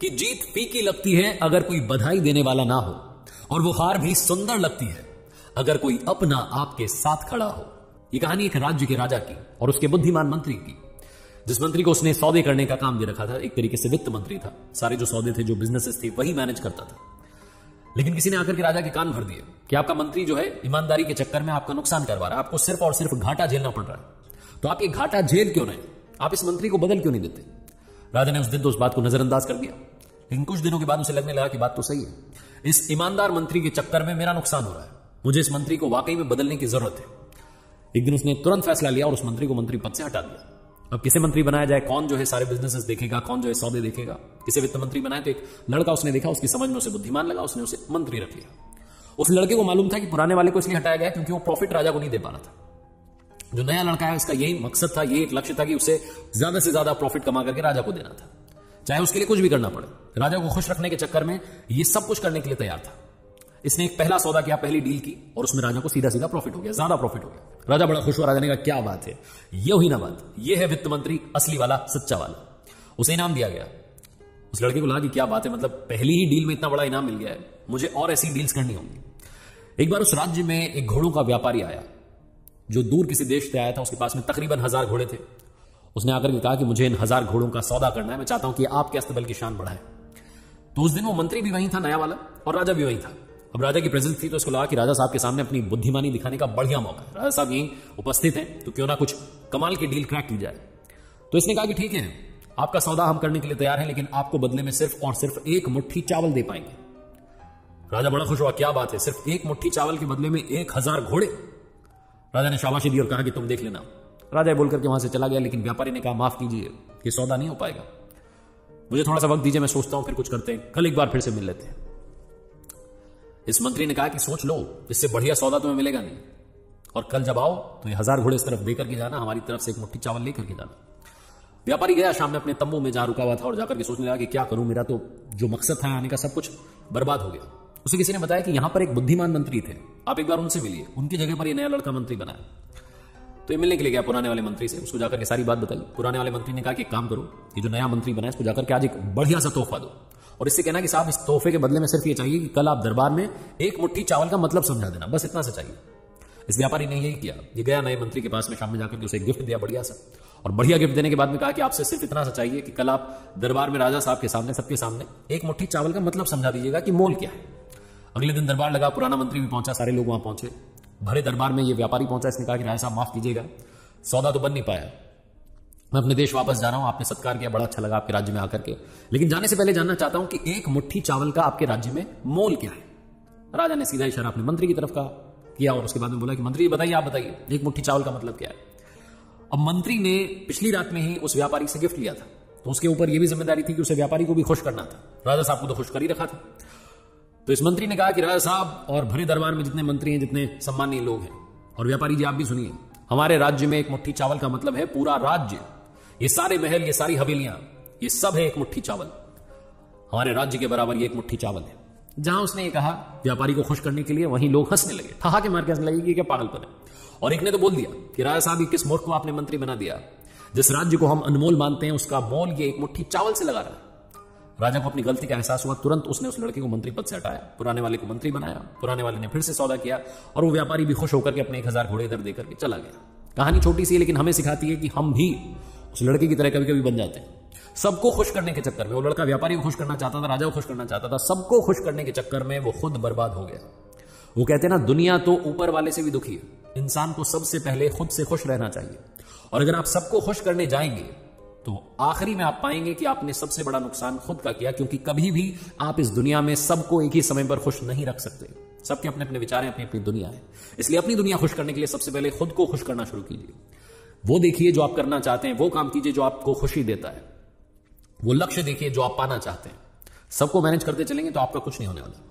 कि जीत फीकी लगती है अगर कोई बधाई देने वाला ना हो, और वो हार भी सुंदर लगती है अगर कोई अपना आपके साथ खड़ा हो। ये कहानी एक राज्य के राजा की और उसके बुद्धिमान मंत्री की, जिस मंत्री को उसने सौदे करने का काम दे रखा था। एक तरीके से वित्त मंत्री था, सारे जो सौदे थे, जो बिजनेसेस थे, वही मैनेज करता था। लेकिन किसी ने आकर के राजा के कान भर दिए कि आपका मंत्री जो है ईमानदारी के चक्कर में आपका नुकसान करवा रहा है, आपको सिर्फ और सिर्फ घाटा झेलना पड़ रहा है। तो आप ये घाटा झेल क्यों रहे, आप इस मंत्री को बदल क्यों नहीं देते? राजा ने उस दिन तो उस बात को नजरअंदाज कर दिया, लेकिन कुछ दिनों के बाद उसे लगने लगा कि बात तो सही है, इस ईमानदार मंत्री के चक्कर में मेरा नुकसान हो रहा है, मुझे इस मंत्री को वाकई में बदलने की जरूरत है। एक दिन उसने तुरंत फैसला लिया और उस मंत्री को मंत्री पद से हटा दिया। अब किसे मंत्री बनाया जाए, कौन जो है सारे बिजनेसेस देखेगा, कौन जो है सौदे देखेगा, किसे वित्त मंत्री बनाए? तो एक लड़का उसने देखा, उसकी समझ में उसे बुद्धिमान लगा, उसने उसे मंत्री रख लिया। उस लड़के को मालूम था कि पुराने वाले को इसलिए हटाया गया क्योंकि वो प्रॉफिट राजा को नहीं दे पा रहा था। जो नया लड़का है इसका यही मकसद था, यही एक लक्ष्य था कि उसे ज्यादा से ज्यादा प्रॉफिट कमा करके राजा को देना था, चाहे उसके लिए कुछ भी करना पड़े। राजा को खुश रखने के चक्कर में ये सब कुछ करने के लिए तैयार था। इसने एक पहला सौदा किया, पहली डील की, और उसमें राजा को सीधा सीधा प्रॉफिट हो गया, ज्यादा प्रॉफिट हो गया। राजा बड़ा खुश हुआ, राजा ने कहा क्या बात है, ये हुई ना बात, ये है वित्त मंत्री असली वाला, सच्चा वाला। उसे इनाम दिया गया। उस लड़के को लगा कि क्या बात है, मतलब पहली ही डील में इतना बड़ा इनाम मिल गया है, मुझे और ऐसी डील्स करनी होंगी। एक बार उस राज्य में एक घोड़ों का व्यापारी आया जो दूर किसी देश से आया था। उसके पास में तकरीबन 1000 घोड़े थे। उसने आकर के कहा कि मुझे इन 1000 घोड़ों का सौदा करना है, मैं चाहता हूं कि आपके अस्तबल की शान बढ़ाए। तो उस दिन वो मंत्री भी वहीं था, नया वाला, और राजा भी वहीं था। अब राजा की प्रेजेंस थी तो इसको लगा कि राजा साहब के सामने अपनी बुद्धिमानी दिखाने का बढ़िया मौका है, राजा साहब यहीं उपस्थित हैं तो क्यों ना कुछ कमाल की डील क्रैक की जाए। तो इसने कहा कि ठीक है, आपका सौदा हम करने के लिए तैयार हैं, लेकिन आपको बदले में सिर्फ और सिर्फ एक मुट्ठी चावल दे पाएंगे। राजा बड़ा खुश हुआ, क्या बात है, सिर्फ एक मुट्ठी चावल के बदले में 1000 घोड़े। राजा ने शाबाशी दी और कहा कि तुम देख लेना। राजा बोल करके वहां से चला गया, लेकिन व्यापारी ने कहा माफ कीजिए, ये सौदा नहीं हो पाएगा, मुझे थोड़ा सा वक्त दीजिए, मैं सोचता हूं, फिर कुछ करते हैं, कल एक बार फिर से मिल लेते हैं। इस मंत्री ने कहा कि सोच लो, इससे बढ़िया सौदा तुम्हें मिलेगा नहीं, और कल जब आओ तो ये 1000 घोड़े इस तरफ देकर के जाना, हमारी तरफ से एक मुट्ठी चावल लेकर के जाना। व्यापारी गया, शाम में अपने तंबू में जहां रुका हुआ था, और जाकर के सोचने लगा कि क्या करूं, मेरा तो जो मकसद था आने का सब कुछ बर्बाद हो गया। उसे किसी ने बताया कि यहां पर एक बुद्धिमान मंत्री थे, आप एक बार उनसे मिलिए, उनकी जगह पर ये नया लड़का मंत्री बनाया। तो ये मिलने के लिए गया पुराने वाले मंत्री से, उसको जाकर के सारी बात बताई। पुराने वाले मंत्री ने कहा कि एक काम करो, ये जो नया मंत्री बना है इसको जाकर के आज एक बढ़िया सा तोहफा दो, और इससे कहना कि साहब इस तोहफे के बदले में सिर्फ ये चाहिए कि कल आप दरबार में एक मुट्ठी चावल का मतलब समझा देना, बस इतना सा चाहिए। इस व्यापारी ने यही किया, ये गया नए मंत्री के पास में, शाम में जाकर के उसे गिफ्ट दिया बढ़िया सा, और बढ़िया गिफ्ट देने के बाद में कहा कि आपसे सिर्फ इतना सा चाहिए कि कल आप दरबार में राजा साहब के सामने, सबके सामने एक मुट्ठी चावल का मतलब समझा दीजिएगा कि मोल क्या है। अगले दिन दरबार लगा, पुराना मंत्री भी पहुंचा, सारे लोग वहां पहुंचे, भरे दरबार में ये व्यापारी पहुंचा। इसने कहा कि राजा साहब माफ कीजिएगा, सौदा तो बन नहीं पाया, मैं अपने देश वापस जा रहा हूं, आपने सत्कार किया, बड़ा अच्छा लगा आपके राज्य में आकर के, लेकिन जाने से पहले जानना चाहता हूं कि एक मुट्ठी चावल का आपके राज्य में मोल क्या है। राजा ने सीधा इशारा अपने मंत्री की तरफ का किया, और उसके बाद में बोला कि मंत्री बताइए, आप बताइए एक मुट्ठी चावल का मतलब क्या है। अब मंत्री ने पिछली रात में ही उस व्यापारी से गिफ्ट लिया था, तो उसके ऊपर यह भी जिम्मेदारी थी कि उसे व्यापारी को भी खुश करना था। राजा साहब को तो खुश कर ही रखा था। तो इस मंत्री ने कहा कि राजा साहब और भरे दरबार में जितने मंत्री हैं, जितने सम्मानीय लोग हैं, और व्यापारी जी आप भी सुनिए, हमारे राज्य में एक मुट्ठी चावल का मतलब है पूरा राज्य, ये सारे महल, ये सारी हवेलियां, ये सब है एक मुट्ठी चावल, हमारे राज्य के बराबर ये एक मुट्ठी चावल है। जहां उसने ये कहा व्यापारी को खुश करने के लिए, वहीं लोग हंसने लगे, ठहाके मार के हंसने लगे कि क्या पागलपन है। और एक ने तो बोल दिया कि राजा साहब ये किस मूर्ख को आपने मंत्री बना दिया, जिस राज्य को हम अनमोल मानते हैं उसका मोल ये एक मुट्ठी चावल से लगा रहा है। राजा को अपनी गलती का एहसास हुआ, तुरंत उसने उस लड़के को मंत्री पद से हटाया, पुराने वाले को मंत्री बनाया। पुराने वाले ने फिर से सौदा किया, और वो व्यापारी भी खुश होकर के अपने 1000 घोड़े इधर देकर के चला गया। कहानी छोटी सी है, लेकिन हमें सिखाती है कि हम भी उस लड़के की तरह कभी कभी बन जाते हैं, सबको खुश करने के चक्कर में। वो लड़का व्यापारी को खुश करना चाहता था, राजा को खुश करना चाहता था, सबको खुश करने के चक्कर में वो खुद बर्बाद हो गया। वो कहते हैं ना, दुनिया तो ऊपर वाले से भी दुखी है, इंसान को सबसे पहले खुद से खुश रहना चाहिए। और अगर आप सबको खुश करने जाएंगे तो आखिरी में आप पाएंगे कि आपने सबसे बड़ा नुकसान खुद का किया, क्योंकि कभी भी आप इस दुनिया में सबको एक ही समय पर खुश नहीं रख सकते। सबके अपने अपने विचार हैं, अपनी अपनी दुनिया है। इसलिए अपनी दुनिया खुश करने के लिए सबसे पहले खुद को खुश करना शुरू कीजिए। वो देखिए जो आप करना चाहते हैं, वो काम कीजिए जो आपको खुशी देता है, वो लक्ष्य देखिए जो आप पाना चाहते हैं। सबको मैनेज करते चलेंगे तो आपका कुछ नहीं होने वाला।